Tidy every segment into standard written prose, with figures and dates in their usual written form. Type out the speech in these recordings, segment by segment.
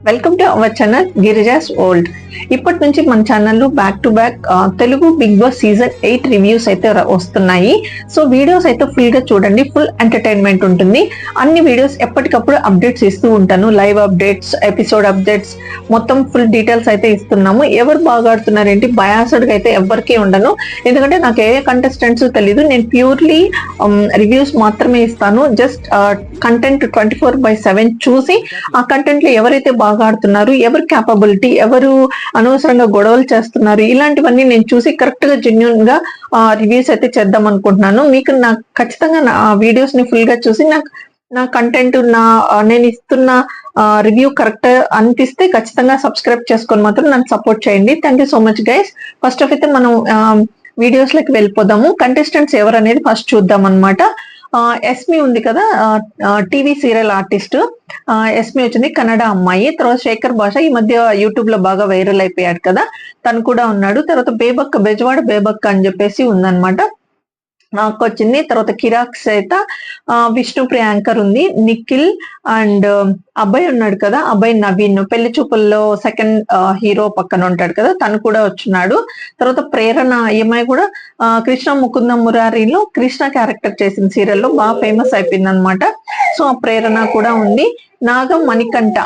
Welcome to our channel Girija's world. ఇప్పటి నుంచి మన ఛానల్లో back to back Telugu Bigg Boss season 8 reviews అయితే వస్తున్నాయి. సో వీడియోస్ అయితే ఫుల్ గా చూడండి, ఫుల్ ఎంటర్టైన్మెంట్ ఉంటుంది. అన్ని వీడియోస్ ఎప్పటికప్పుడు అప్డేట్స్ ఇస్తూ ఉంటాను, లైవ్ అప్డేట్స్, ఎపిసోడ్ అప్డేట్స్, మొత్తం ఫుల్ డీటెయిల్స్ అయితే ఇస్తున్నాము. ఎవరు బాగా ఆడుతున్నారు ఏంటి బయాస్డ్ గా అయితే ఎవరికి ఉండను, ఎందుకంటే నాకు ఏ కంటెస్టెంట్స్ తెలీదు. నేను ప్యూర్లీ రివ్యూస్ మాత్రమే ఇస్తాను. జస్ట్ కంటెంట్ 24/7 చూసి ఆ కంటెంట్ లో ఎవరైతే బాగా ఆడుతున్నారు, ఎవరు క్యాపబిలిటీ, ఎవరు అనవసరంగా గొడవలు చేస్తున్నారు, ఇలాంటివన్నీ నేను చూసి కరెక్ట్ గా జెన్యున్ గా రివ్యూస్ అయితే చేద్దాం అనుకుంటున్నాను. మీకు నాకు ఖచ్చితంగా నా వీడియోస్ ని ఫుల్ గా చూసి నా కంటెంట్ నేను ఇస్తున్న రివ్యూ కరెక్ట్ అనిపిస్తే ఖచ్చితంగా సబ్స్క్రైబ్ చేసుకొని మాత్రం నన్ను సపోర్ట్ చేయండి. Thank you so much guys. First of అయితే మనం వీడియోస్ లోకి వెళ్ళిపోదాము. కంటెస్టెంట్స్ ఎవరు అనేది ఫస్ట్ చూద్దాం అనమాట. ఎస్మి ఉంది కదా, టీవీ సీరియల్ ఆర్టిస్ట్. ఎస్మి వచ్చింది, కన్నడ అమ్మాయి. తర్వాత శేఖర్ భాష ఈ మధ్య యూట్యూబ్ లో బాగా వైరల్ అయిపోయాడు కదా, తను కూడా ఉన్నాడు. తర్వాత బేబక్క, బెజవాడ బేబక్క అని చెప్పేసి ఉందన్నమాట, నాకు వచ్చింది. తర్వాత కిరాక్ సైత, విష్ణుప్రియ యాంకర్ ఉంది, నిఖిల్ అండ్ అబ్బాయి ఉన్నాడు కదా, అబ్బాయి నవీన్, పెళ్లి చూపుల్లో సెకండ్ హీరో పక్కన ఉంటాడు కదా, తను కూడా వచ్చినాడు. తర్వాత ప్రేరణ ఈమె కూడా కృష్ణ ముకుంద మురారిలో కృష్ణ క్యారెక్టర్ చేసిన సీరియల్లో బాగా ఫేమస్ అయిపోయింది అనమాట. సో ఆ ప్రేరణ కూడా ఉంది. నాగం మణికంఠ,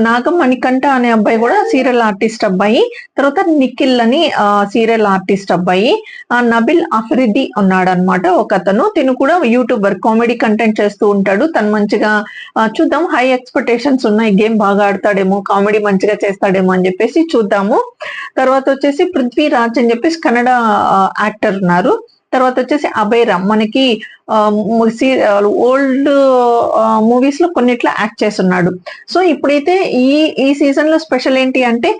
నాగం మణికంఠ అనే అబ్బాయి కూడా సీరియల్ ఆర్టిస్ట్ అబ్బాయి. తర్వాత నిఖిల్ అని సీరియల్ ఆర్టిస్ట్ అబ్బాయి. నబిల్ అఫ్రిది ఉన్నాడు అనమాట ఒక అతను, తిను కూడా యూట్యూబర్, కామెడీ కంటెంట్ చేస్తూ ఉంటాడు. తను మంచిగా చూద్దాం, హై ఎక్స్పెక్టేషన్స్ ఉన్నాయి, గేమ్ బాగా ఆడతాడేమో, కామెడీ మంచిగా చేస్తాడేమో అని చెప్పేసి చూద్దాము. తర్వాత వచ్చేసి పృథ్వీరాజ్ అని చెప్పేసి కన్నడ యాక్టర్ ఉన్నారు. తర్వాత వచ్చేసి అభయ్ రామ్, మనకి ఓల్డ్ మూవీస్ లో కొన్నిట్లో యాక్ట్ చేస్తున్నాడు. సో ఇప్పుడైతే ఈ సీజన్ లో స్పెషల్ ఏంటి అంటే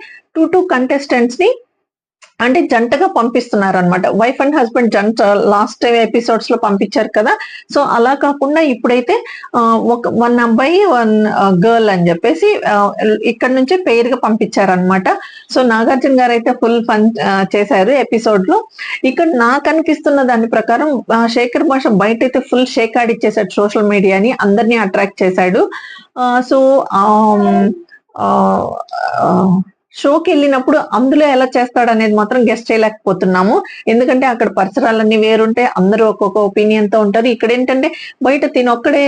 టూ కంటెస్టెంట్స్ ని అంటే జంటగా పంపిస్తున్నారు అనమాట. వైఫ్ అండ్ హస్బెండ్ జంట లాస్ట్ ఎపిసోడ్స్ లో పంపించారు కదా, సో అలా కాకుండా ఇప్పుడైతే వన్ అబ్బాయి వన్ గర్ల్ అని చెప్పేసి ఇక్కడ నుంచే పేర్ గా పంపించారనమాట. సో నాగార్జున గారు అయితే ఫుల్ ఫన్ చేశారు ఎపిసోడ్ లో. ఇక్కడ నాకు అనిపిస్తున్న దాని ప్రకారం శేఖర్ భాష బయట అయితే ఫుల్ షేక్ ఆడిచ్చేసాడు, సోషల్ మీడియాని అందరినీ అట్రాక్ట్ చేశాడు. సో షోకి వెళ్ళినప్పుడు అందులో ఎలా చేస్తాడు అనేది మాత్రం గెస్ట్ చేయలేకపోతున్నాము, ఎందుకంటే అక్కడ పరిసరాలన్నీ వేరుంటే అందరూ ఒక్కొక్క ఒపీనియన్ తో ఉంటారు. ఇక్కడ ఏంటంటే బయట తినొక్కడే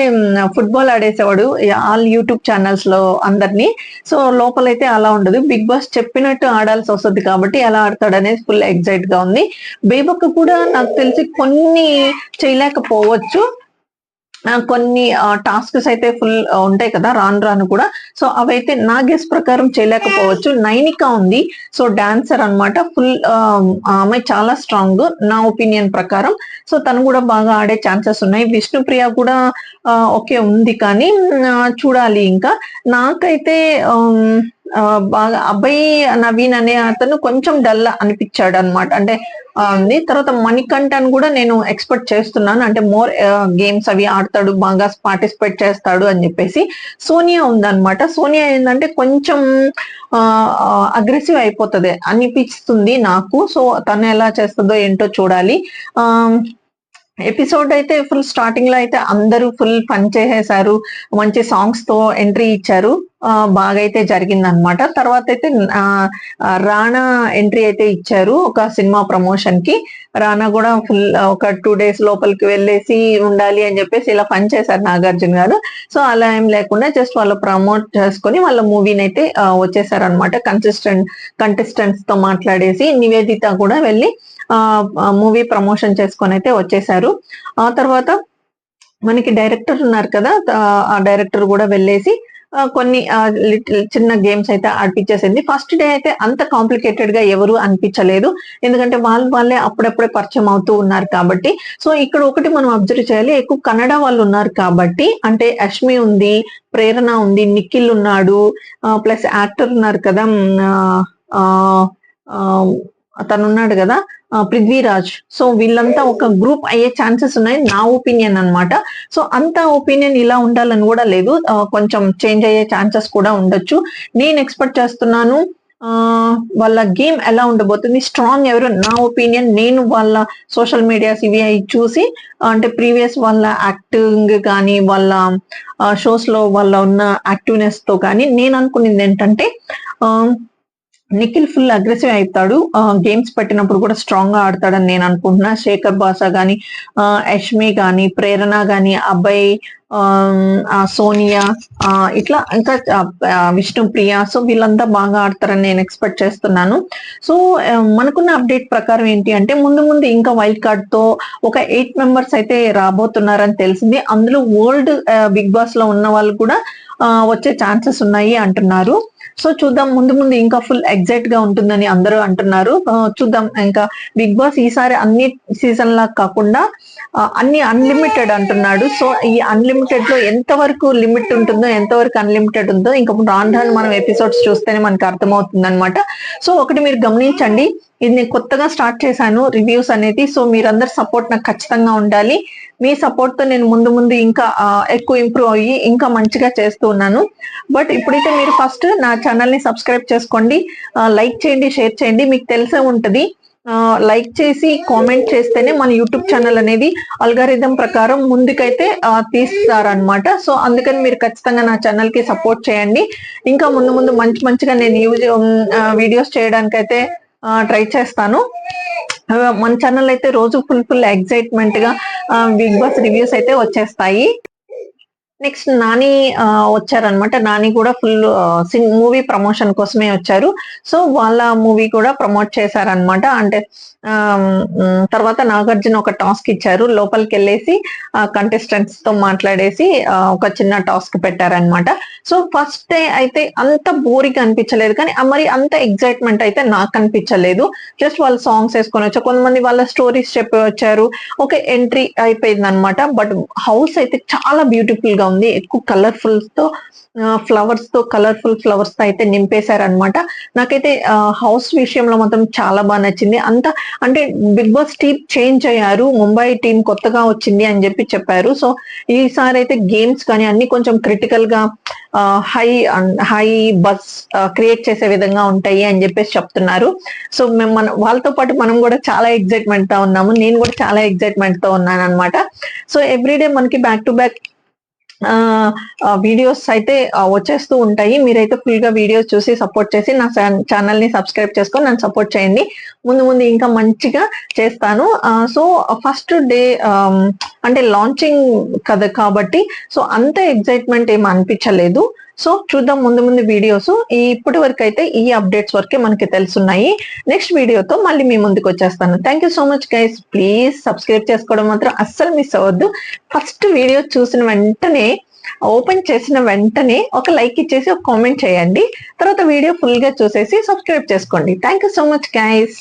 ఫుట్బాల్ ఆడేసేవాడు ఆల్ యూట్యూబ్ ఛానల్స్ లో అందరినీ. సో లోపలైతే అలా ఉండదు, బిగ్ బాస్ చెప్పినట్టు ఆడాల్సి వస్తుంది కాబట్టి ఎలా ఆడతాడు అనేది ఫుల్ ఎగ్జైట్ గా ఉంది. బేబక్క కూడా నాకు తెలిసి కొన్ని చేయలేకపోవచ్చు, కొన్ని టాస్క్స్ అయితే ఫుల్ ఉంటాయి కదా రాను రాను కూడా, సో అవైతే నా గెస్ ప్రకారం చేయలేకపోవచ్చు. నైనిక ఉంది, సో డాన్సర్ అనమాట, ఫుల్ ఆమె చాలా స్ట్రాంగ్ నా ఒపీనియన్ ప్రకారం, సో తను కూడా బాగా ఆడే ఛాన్సెస్ ఉన్నాయి. విష్ణుప్రియ కూడా ఓకే ఉంది, కానీ చూడాలి. ఇంకా నాకైతే బాగా అబ్బాయి నవీన్ అనే అతను కొంచెం డల్ అనిపించాడు అనమాట, అంటే ఉంది. తర్వాత మణికంఠన్ కూడా నేను ఎక్స్పెక్ట్ చేస్తున్నాను, అంటే మోర్ గేమ్స్ అవి ఆడతాడు, బాగా పార్టిసిపేట్ చేస్తాడు అని చెప్పేసి. సోనియా ఉందన్నమాట, సోనియా ఏంటంటే కొంచెం అగ్రెసివ్ అయిపోతుంది అనిపిస్తుంది నాకు, సో తను ఎలా చేస్తుందో ఏంటో చూడాలి. ఎపిసోడ్ అయితే ఫుల్ స్టార్టింగ్ లో అయితే అందరూ ఫుల్ ఫన్ చేసేసారు, మంచి సాంగ్స్ తో ఎంట్రీ ఇచ్చారు, బాగా అయితే జరిగింది అనమాట. తర్వాత అయితే రాణా ఎంట్రీ అయితే ఇచ్చారు ఒక సినిమా ప్రమోషన్ కి. రాణా కూడా ఫుల్ ఒక 2 days లోపలికి వెళ్ళేసి ఉండాలి అని చెప్పేసి ఇలా ఫన్ చేశారు నాగార్జున గారు. సో అలా ఏం లేకుండా జస్ట్ వాళ్ళు ప్రమోట్ చేసుకొని వాళ్ళ మూవీని అయితే వచ్చేసారు అనమాట. కంటెస్టెంట్స్ తో మాట్లాడేసి నివేదిత కూడా వెళ్ళి మూవీ ప్రమోషన్ చేసుకొని అయితే వచ్చేసారు. ఆ తర్వాత మనకి డైరెక్టర్ ఉన్నారు కదా, ఆ డైరెక్టర్ కూడా వెళ్ళేసి కొన్ని చిన్న గేమ్స్ అయితే ఆడిపించేసింది. ఫస్ట్ డే అయితే అంత కాంప్లికేటెడ్ గా ఎవరు అనిపించలేదు, ఎందుకంటే వాళ్ళే అప్పుడప్పుడే పరిచయం అవుతూ ఉన్నారు కాబట్టి. సో ఇక్కడ ఒకటి మనం అబ్జర్వ్ చేయాలి, ఎక్కువ కన్నడ వాళ్ళు ఉన్నారు కాబట్టి, అంటే అశ్మి ఉంది, ప్రేరణ ఉంది, నిఖిల్ ఉన్నాడు, ప్లస్ యాక్టర్ ఉన్నారు కదా, అతను ఉన్నాడు కదా పృథ్వీరాజ్. సో వీళ్ళంతా ఒక గ్రూప్ అయ్యే ఛాన్సెస్ ఉన్నాయి నా ఒపీనియన్ అనమాట. సో అంత ఒపీనియన్ ఇలా ఉండాలని కూడా లేదు, కొంచెం చేంజ్ అయ్యే ఛాన్సెస్ కూడా ఉండొచ్చు. నేను ఎక్స్పెక్ట్ చేస్తున్నాను వాళ్ళ గేమ్ ఎలా ఉండబోతుంది, స్ట్రాంగ్ ఎవరు, నా ఒపీనియన్, నేను వాళ్ళ సోషల్ మీడియాస్ ఇవి చూసి అంటే ప్రీవియస్ వాళ్ళ యాక్టింగ్ కానీ వాళ్ళ షోస్ లో వాళ్ళ ఉన్న యాక్టివ్నెస్ తో కానీ నేను అనుకునేది ఏంటంటే నిఖిల్ ఫుల్ అగ్రెసివ్ అవుతాడు, గేమ్స్ పెట్టినప్పుడు కూడా స్ట్రాంగ్ గా ఆడతాడని నేను అనుకుంటున్నా. శేఖర్ బాసా గాని, యష్మి గాని, ప్రేరణ గాని, అబ్బాయి, సోనియా, ఇట్లా ఇంకా విష్ణుప్రియ, సో వీళ్ళంతా బాగా ఆడతారని నేను ఎక్స్పెక్ట్ చేస్తున్నాను. సో మనకున్న అప్డేట్ ప్రకారం ఏంటి అంటే ముందు ముందు ఇంకా వైల్డ్ కార్డ్ తో ఒక 8 మెంబర్స్ అయితే రాబోతున్నారని తెలిసింది. అందులో వరల్డ్ బిగ్ బాస్ లో ఉన్న వాళ్ళు కూడా వచ్చే ఛాన్సెస్ ఉన్నాయి అంటున్నారు. సో చూద్దాం, ముందు ముందు ఇంకా ఫుల్ ఎగ్జైట్ గా ఉంటుందని అందరూ అంటున్నారు. చూద్దాం, ఇంకా బిగ్ బాస్ ఈసారి అన్ని సీజన్ లా కాకుండా అన్ని అన్లిమిటెడ్ అంటున్నాడు. సో ఈ అన్లిమిటెడ్ లో ఎంత వరకు లిమిట్ ఉంటుందో, ఎంత వరకు అన్లిమిటెడ్ ఉందో ఇంకా రాను రాను మనం ఎపిసోడ్స్ చూస్తేనే మనకు అర్థమవుతుంది అనమాట. సో ఒకటి మీరు గమనించండి, ఇది నేను కొత్తగా స్టార్ట్ చేశాను రివ్యూస్ అనేది. సో మీరందరు సపోర్ట్ నాకు ఖచ్చితంగా ఉండాలి. మీ సపోర్ట్ తో నేను ముందు ముందు ఇంకా ఎక్కువ ఇంప్రూవ్ అయ్యి ఇంకా మంచిగా చేస్తూ ఉన్నాను. బట్ ఇప్పుడైతే మీరు ఫస్ట్ నా ఛానల్ ని సబ్స్క్రైబ్ చేసుకోండి, లైక్ చేయండి, షేర్ చేయండి. మీకు తెలిసే ఉంటది, లైక్ చేసి కామెంట్ చేస్తేనే మన యూట్యూబ్ ఛానల్ అనేది అల్గారిథం ప్రకారం ముందుకైతే తీస్తారనమాట. సో అందుకని మీరు ఖచ్చితంగా నా ఛానల్ కి సపోర్ట్ చేయండి. ఇంకా ముందు ముందు మంచిగా నేను వీడియోస్ చేయడానికైతే ట్రై చేస్తాను. మన ఛానల్ అయితే రోజు ఫుల్ ఎక్సైట్మెంట్ గా బిగ్ బాస్ రివ్యూస్ అయితే వచ్చేస్తాయి. నెక్స్ట్ నాని వచ్చారనమాట. నాని కూడా ఫుల్ మూవీ ప్రమోషన్ కోసమే వచ్చారు. సో వాళ్ళ మూవీ కూడా ప్రమోట్ చేశారనమాట. అంటే తర్వాత నాగార్జున ఒక టాస్క్ ఇచ్చారు, లోపలికి వెళ్ళేసి కంటెస్టెంట్స్ తో మాట్లాడేసి ఒక చిన్న టాస్క్ పెట్టారనమాట. సో ఫస్ట్ డే అయితే అంత బోరింగ్ అనిపించలేదు, కానీ మరి అంత ఎగ్జైట్మెంట్ అయితే నాకు అనిపించలేదు. జస్ట్ వాళ్ళు సాంగ్స్ వేసుకొని వచ్చారు, కొంతమంది వాళ్ళ స్టోరీస్ చెప్పి వచ్చారు, ఒక ఎంట్రీ అయిపోయింది అనమాట. బట్ హౌస్ అయితే చాలా బ్యూటిఫుల్ గా ఉంది, ఎక్కువ కలర్ఫుల్ తో ఫ్లవర్స్ తో ఫ్లవర్స్ తో అయితే నింపేశారనమాట. నాకైతే హౌస్ విషయంలో మాత్రం చాలా బాగా నచ్చింది. అంత అంటే బిగ్ బాస్ టీమ్ చేంజ్ అయ్యారు, ముంబై టీం కొత్తగా వచ్చింది అని చెప్పారు. సో ఈసారి అయితే గేమ్స్ కానీ అన్ని కొంచెం క్రిటికల్ గా హై బస్ క్రియేట్ చేసే విధంగా ఉంటాయి అని చెప్పేసి చెప్తున్నారు. సో వాళ్ళతో పాటు మనం కూడా చాలా ఎగ్జైట్మెంట్ తో ఉన్నాము, నేను కూడా చాలా ఎగ్జైట్మెంట్ తో ఉన్నాను అనమాట. సో ఎవ్రీడే మనకి బ్యాక్ టు బ్యాక్ వీడియోస్ అయితే వచ్చేస్తూ ఉంటాయి. మీరైతే ఫుల్ గా వీడియోస్ చూసి సపోర్ట్ చేసి నా ఛానల్ ని సబ్స్క్రైబ్ చేసుకొని నన్ను సపోర్ట్ చేయండి. ముందు ఇంకా మంచిగా చేస్తాను. సో ఫస్ట్ డే అంటే లాంచింగ్ కదా కాబట్టి సో అంత ఎగ్జైట్మెంట్ ఏం అనిపించలేదు. సో చూద్దాం ముందు వీడియోస్. ఇప్పటి వరకు అయితే ఈ అప్డేట్స్ వరకే మనకి తెలుసున్నాయి. నెక్స్ట్ వీడియోతో మళ్ళీ మీ ముందుకు వచ్చేస్తాను. Thank you so much guys. Please subscribe చేసుకోవడం మాత్రం అస్సలు మిస్ అవ్వద్దు. ఫస్ట్ వీడియో చూసిన వెంటనే, ఓపెన్ చేసిన వెంటనే ఒక లైక్ ఇచ్చేసి ఒక కామెంట్ చేయండి. తర్వాత వీడియో ఫుల్ గా చూసేసి సబ్స్క్రైబ్ చేసుకోండి. Thank you so much guys.